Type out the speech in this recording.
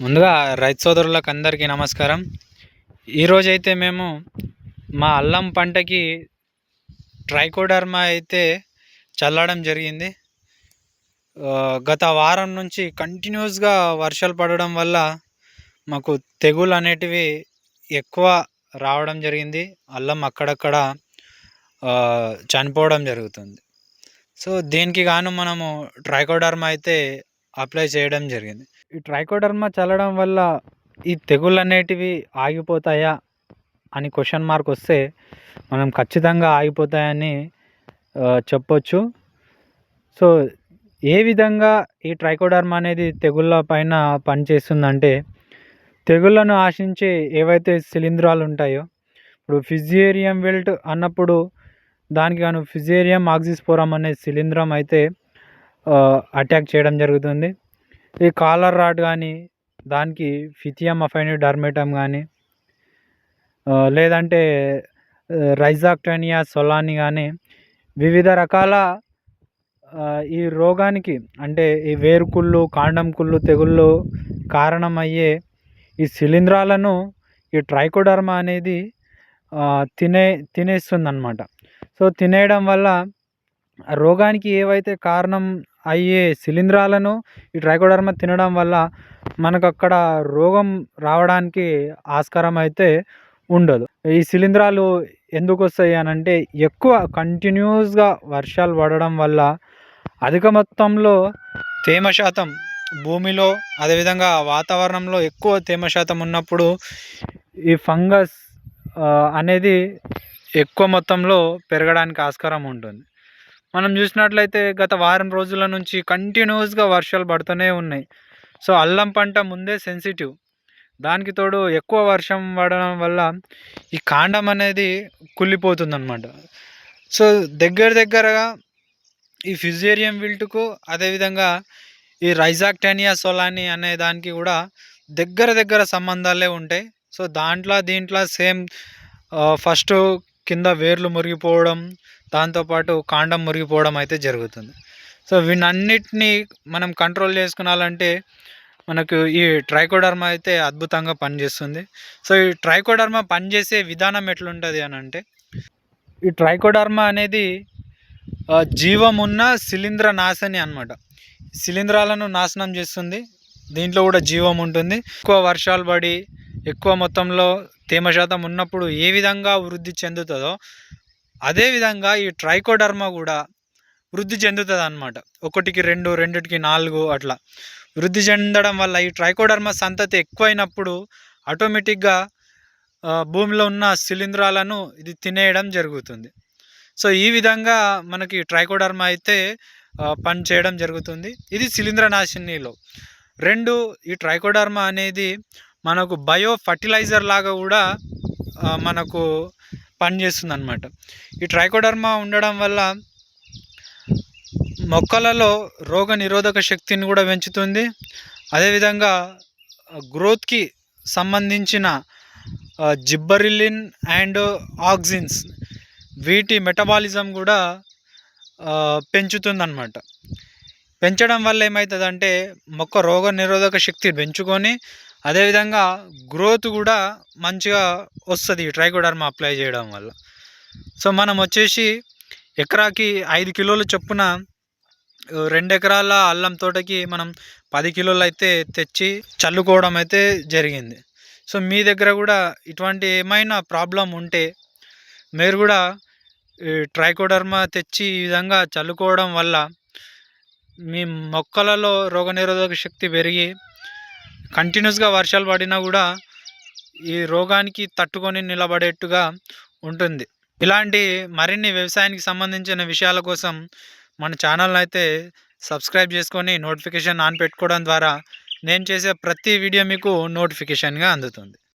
ముందుగా రైతు సోదరులకు అందరికీ నమస్కారం. ఈరోజైతే మేము మా అల్లం పంటకి ట్రైకోడర్మా అయితే చల్లడం జరిగింది. గత వారం నుంచి కంటిన్యూస్గా వర్షాలు పడడం వల్ల మాకు తెగులు అనేటివి ఎక్కువ రావడం జరిగింది. అల్లం అక్కడక్కడ చనిపోవడం జరుగుతుంది. సో దీనికి గాను మనము ట్రైకోడర్మా అయితే అప్లై చేయడం జరిగింది. ఈ ట్రైకోడర్మా చల్లడం వల్ల ఈ తెగుళ్ళు అనేటివి ఆగిపోతాయా అని క్వశ్చన్ మార్క్ వస్తే మనం ఖచ్చితంగా ఆగిపోతాయని చెప్పొచ్చు. సో ఏ విధంగా ఈ ట్రైకోడర్మా అనేది తెగుళ్ళ పైన పనిచేస్తుందంటే, తెగుళ్ళను ఆశించే ఏవైతే శిలీంధ్రాలు ఉంటాయో, ఇప్పుడు ఫిజియేరియం విల్ట్ అన్నప్పుడు దానికి గాను ఫిజియేరియం ఆక్సిస్పోరం అనే శిలీంధ్రం అయితే అటాక్ చేయడం జరుగుతుంది. ఈ కాలర్ రాట్ కానీ, దానికి ఫిథియం అఫైని డర్మేటమ్ కానీ, లేదంటే రైజాక్టోనియా సొలాని కానీ, వివిధ రకాల ఈ రోగానికి అంటే ఈ వేరుకుళ్ళు, కాండం కుళ్ళు తెగుళ్ళు కారణమయ్యే ఈ శిలీంధ్రాలను ఈ ట్రైకోడర్మా అనేది తినేస్తుందన్నమాట. సో తినేయడం వల్ల రోగానికి ఏవైతే కారణం అయ్యే శిలీంధ్రాలను ఈ ట్రైకోడర్మా తినడం వల్ల మనకు అక్కడ రోగం రావడానికి ఆస్కారం అయితే ఉండదు. ఈ శిలీంధ్రాలు ఎందుకు వస్తాయి అని అంటే, ఎక్కువ కంటిన్యూస్గా వర్షాలు పడడం వల్ల అధిక మొత్తంలో తేమ శాతం భూమిలో, అదేవిధంగా వాతావరణంలో ఎక్కువ తేమ శాతం ఉన్నప్పుడు ఈ ఫంగస్ అనేది ఎక్కువ మొత్తంలో పెరగడానికి ఆస్కారం ఉంటుంది. మనం చూసినట్లయితే గత వారం రోజుల నుంచి కంటిన్యూస్గా వర్షాలు పడుతూనే ఉన్నాయి. సో అల్లం పంట ముందే సెన్సిటివ్, దానికి తోడు ఎక్కువ వర్షం పడడం వల్ల ఈ కాండం అనేది కుళ్ళిపోతుందన్నమాట. సో దగ్గరగా ఈ ఫిజియేరియం విల్ట్కు, అదేవిధంగా ఈ రైజాక్టోనియా సొలాని అనే దానికి కూడా దగ్గర సంబంధాలే ఉంటాయి. సో దీంట్లో సేమ్ ఫస్ట్ కింద వేర్లు మురిగిపోవడం, దాంతోపాటు కాండం మురిగిపోవడం అయితే జరుగుతుంది. సో వీటన్నిటిని మనం కంట్రోల్ చేసుకునాలంటే మనకు ఈ ట్రైకోడర్మా అయితే అద్భుతంగా పనిచేస్తుంది. సో ఈ ట్రైకోడర్మా పనిచేసే విధానం ఎట్లుంటుంది అని అంటే, ఈ ట్రైకోడర్మా అనేది జీవం ఉన్న శిలీంధ్ర నాశని అన్నమాట. శిలీంధ్రాలను నాశనం చేస్తుంది. దీంట్లో కూడా జీవం ఉంటుంది. ఎక్కువ వర్షాలు పడి ఎక్కువ మొత్తంలో తేమ శాతం ఉన్నప్పుడు ఏ విధంగా వృద్ధి చెందుతుందో, అదేవిధంగా ఈ ట్రైకోడర్మా కూడా వృద్ధి చెందుతుంది అన్నమాట. 1కి 2, 2కి 4 అట్లా వృద్ధి చెందడం వల్ల ఈ ట్రైకోడర్మా సంతతి ఎక్కువైనప్పుడు ఆటోమేటిక్గా భూమిలో ఉన్న శిలీంధ్రాలను ఇది తినేయడం జరుగుతుంది. సో ఈ విధంగా మనకి ట్రైకోడర్మా అయితే పని చేయడం జరుగుతుంది. ఇది శిలీంద్రనాశినిలో. 2, ఈ ట్రైకోడర్మా అనేది మనకు బయో ఫర్టిలైజర్ లాగా కూడా మనకు పనిచేస్తుంది అన్నమాట. ఈ ట్రైకోడర్మా ఉండడం వల్ల మొక్కలలో రోగ నిరోధక శక్తిని కూడా పెంచుతుంది. అదేవిధంగా గ్రోత్కి సంబంధించిన జిబ్బరిలిన్ అండ్ ఆక్సిన్స్ వీటి మెటబాలిజం కూడా పెంచుతుందన్నమాట. పెంచడం వల్ల ఏమవుతుందంటే, మొక్క రోగ నిరోధక శక్తి పెంచుకొని అదేవిధంగా గ్రోత్ కూడా మంచిగా వస్తుంది ఈ ట్రైకోడర్మా అప్లై చేయడం వల్ల. సో మనం వచ్చేసి ఎకరాకి 5 కిలోలు చొప్పున 2 ఎకరాల అల్లం తోటకి మనం 10 కిలోలు అయితే తెచ్చి చల్లుకోవడం అయితే జరిగింది. సో మీ దగ్గర కూడా ఇటువంటి ఏమైనా ప్రాబ్లం ఉంటే మీరు కూడా ఈ ట్రైకోడర్మా తెచ్చి ఈ విధంగా చల్లుకోవడం వల్ల మీ మొక్కలలో రోగనిరోధక శక్తి పెరిగి కంటిన్యూస్గా వర్షాలు పడినా కూడా ఈ రోగానికి తట్టుకొని నిలబడేట్టుగా ఉంటుంది. ఇలాంటి మరిన్ని వ్యవసాయానికి సంబంధించిన విషయాల కోసం మన ఛానల్ని అయితే సబ్స్క్రైబ్ చేసుకొని నోటిఫికేషన్ ఆన్ పెట్టుకోవడం ద్వారా నేను చేసే ప్రతి వీడియో మీకు నోటిఫికేషన్గా అందుతుంది.